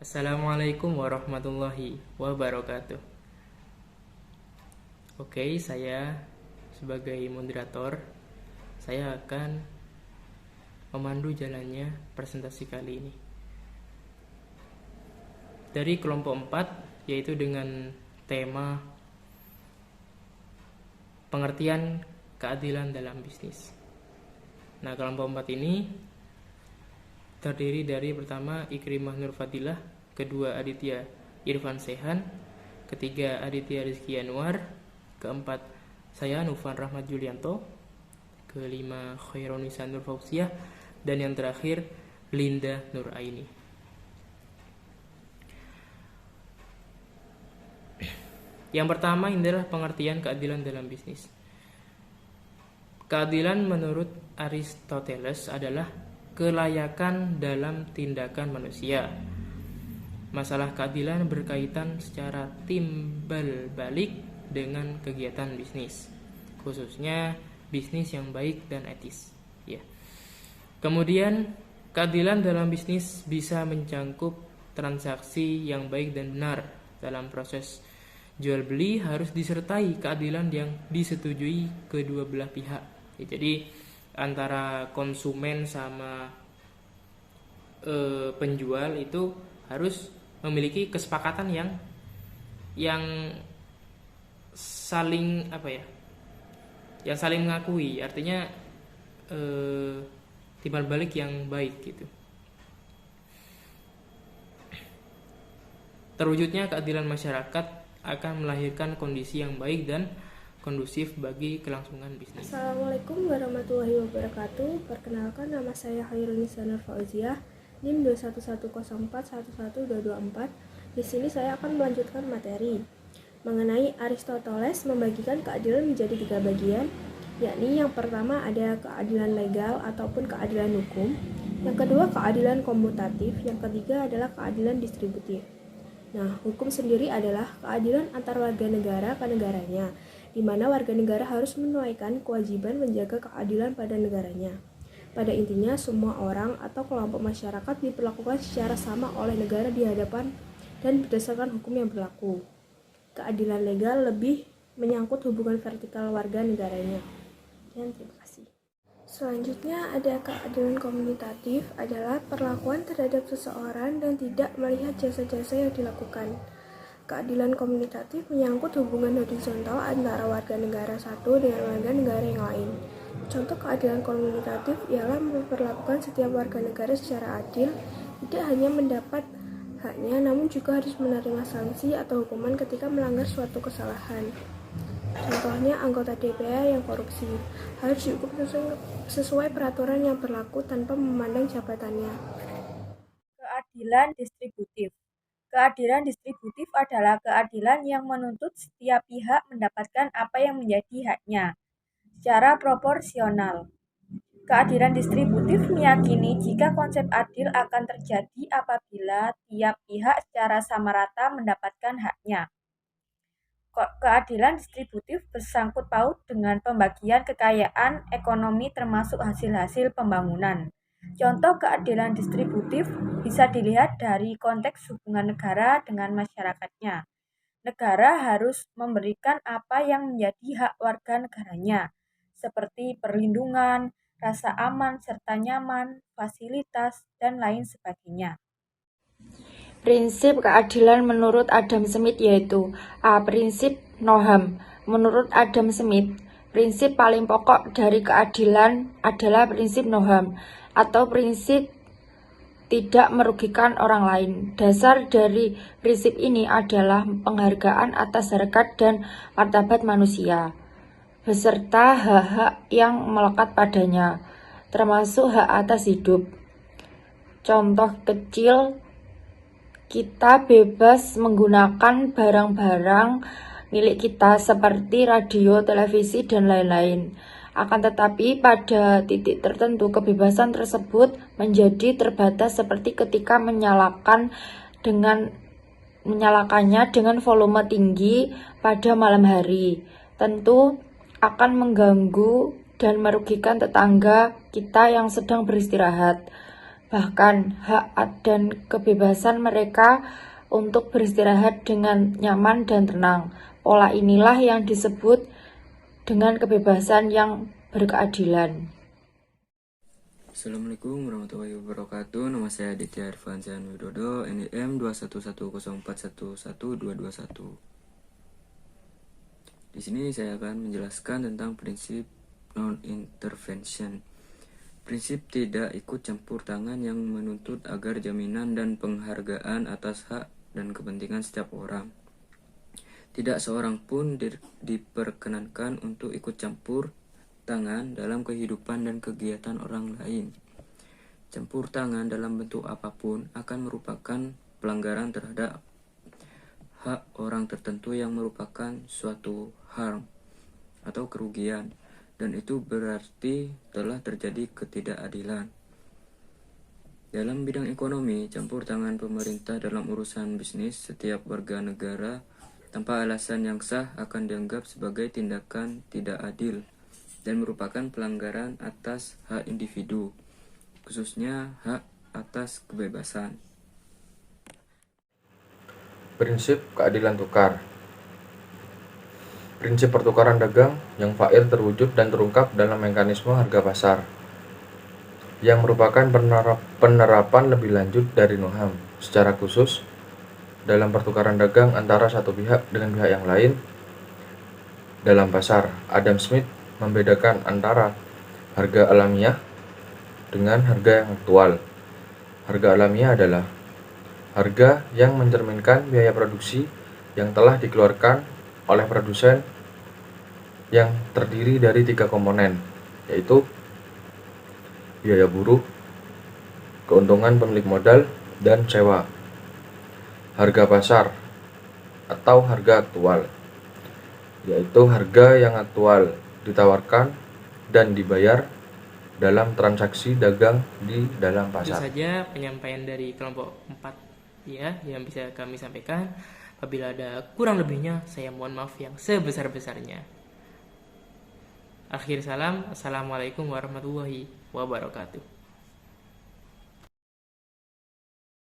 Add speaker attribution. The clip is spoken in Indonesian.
Speaker 1: Assalamualaikum warahmatullahi wabarakatuh. Oke, saya sebagai moderator, saya akan memandu jalannya presentasi kali ini. Dari kelompok 4, yaitu dengan tema pengertian keadilan dalam bisnis. Nah, kelompok 4 ini terdiri dari pertama Ikrimah Nur Fadilah, kedua Aditya Irfan Sehan, ketiga Aditya Rizky Anwar, keempat saya Nufan Rahmat Julianto, kelima Khairunisa Nur Fauziah, dan yang terakhir Linda Nur Aini. Yang pertama adalah pengertian keadilan dalam bisnis. Keadilan menurut Aristoteles adalah kelayakan dalam tindakan manusia. Masalah keadilan berkaitan secara timbal balik dengan kegiatan bisnis, khususnya bisnis yang baik dan etis. Ya. Kemudian, keadilan dalam bisnis bisa mencangkup transaksi yang baik dan benar. Dalam proses jual beli harus disertai keadilan yang disetujui kedua belah pihak. Ya, jadi antara konsumen sama penjual itu harus memiliki kesepakatan yang saling yang saling mengakui, artinya timbal balik yang baik gitu. Terwujudnya keadilan masyarakat akan melahirkan kondisi yang baik dan kondusif bagi kelangsungan bisnis.
Speaker 2: Assalamualaikum warahmatullahi wabarakatuh. Perkenalkan, nama saya Khairunisa Nur Fauziah, NIM 21104112224. Di sini saya akan melanjutkan materi mengenai Aristoteles membagikan keadilan menjadi 3 bagian, yakni yang pertama ada keadilan legal ataupun keadilan hukum, yang kedua keadilan komutatif, yang ketiga adalah keadilan distributif. Nah, hukum sendiri adalah keadilan antar warga negara ke negaranya, di mana warga negara harus menunaikan kewajiban menjaga keadilan pada negaranya. Pada intinya, semua orang atau kelompok masyarakat diperlakukan secara sama oleh negara di hadapan dan berdasarkan hukum yang berlaku. Keadilan legal lebih menyangkut hubungan vertikal warga negaranya. Dan terima kasih. Selanjutnya ada keadilan komunitatif, adalah perlakuan terhadap seseorang dan tidak melihat jasa-jasa yang dilakukan. Keadilan komunitatif menyangkut hubungan horizontal antara warga negara satu dengan warga negara yang lain. Contoh keadilan komunitatif ialah memperlakukan setiap warga negara secara adil, tidak hanya mendapat haknya namun juga harus menerima sanksi atau hukuman ketika melanggar suatu kesalahan. Contohnya anggota DPR yang korupsi harus dihukum sesuai peraturan yang berlaku tanpa memandang jabatannya.
Speaker 3: Keadilan distributif. Keadilan distributif adalah keadilan yang menuntut setiap pihak mendapatkan apa yang menjadi haknya secara proporsional. Keadilan distributif meyakini jika konsep adil akan terjadi apabila tiap pihak secara sama rata mendapatkan haknya. Keadilan distributif bersangkut paut dengan pembagian kekayaan ekonomi termasuk hasil-hasil pembangunan. Contoh keadilan distributif bisa dilihat dari konteks hubungan negara dengan masyarakatnya. Negara harus memberikan apa yang menjadi hak warga negaranya, seperti perlindungan, rasa aman serta nyaman, fasilitas, dan lain sebagainya.
Speaker 4: Prinsip keadilan menurut Adam Smith yaitu A. Prinsip Noam. Menurut Adam Smith, prinsip paling pokok dari keadilan adalah prinsip Noam atau prinsip tidak merugikan orang lain. Dasar dari prinsip ini adalah penghargaan atas harkat dan martabat manusia, beserta hak-hak yang melekat padanya, termasuk hak atas hidup. Contoh kecil, kita bebas menggunakan barang-barang milik kita seperti radio, televisi, dan lain-lain. Akan tetapi pada titik tertentu kebebasan tersebut menjadi terbatas seperti ketika menyalakannya dengan volume tinggi pada malam hari. Tentu akan mengganggu dan merugikan tetangga kita yang sedang beristirahat. bahkan hak dan kebebasan mereka untuk beristirahat dengan nyaman dan tenang. Pola inilah yang disebut dengan kebebasan yang berkeadilan.
Speaker 5: Assalamualaikum warahmatullahi wabarakatuh. Nama saya Aditya Irfansyah Widodo, NIM 21104111221. Di sini saya akan menjelaskan tentang prinsip non-intervention. Prinsip tidak ikut campur tangan yang menuntut agar jaminan dan penghargaan atas hak dan kepentingan setiap orang. Tidak seorang pun diperkenankan untuk ikut campur tangan dalam kehidupan dan kegiatan orang lain. Campur tangan dalam bentuk apapun akan merupakan pelanggaran terhadap hak orang tertentu yang merupakan suatu harm atau kerugian, dan itu berarti telah terjadi ketidakadilan. Dalam bidang ekonomi, campur tangan pemerintah dalam urusan bisnis setiap warga negara tanpa alasan yang sah akan dianggap sebagai tindakan tidak adil dan merupakan pelanggaran atas hak individu, khususnya hak atas kebebasan.
Speaker 6: Prinsip keadilan tukar. Prinsip pertukaran dagang yang fair terwujud dan terungkap dalam mekanisme harga pasar, yang merupakan penerapan lebih lanjut dari NOHAM, secara khusus dalam pertukaran dagang antara satu pihak dengan pihak yang lain dalam pasar. Adam Smith membedakan antara harga alamiah dengan harga yang aktual. Harga alamiah adalah harga yang mencerminkan biaya produksi yang telah dikeluarkan oleh produsen yang terdiri dari 3 komponen, yaitu biaya buruh, keuntungan pemilik modal, dan sewa. Harga pasar atau harga aktual, yaitu harga yang aktual ditawarkan dan dibayar dalam transaksi dagang di dalam
Speaker 1: Itu
Speaker 6: pasar.
Speaker 1: saja penyampaian dari kelompok 4 ya yang bisa kami sampaikan. Apabila ada kurang lebihnya, saya mohon maaf yang sebesar-besarnya. Akhir salam, assalamualaikum warahmatullahi wabarakatuh.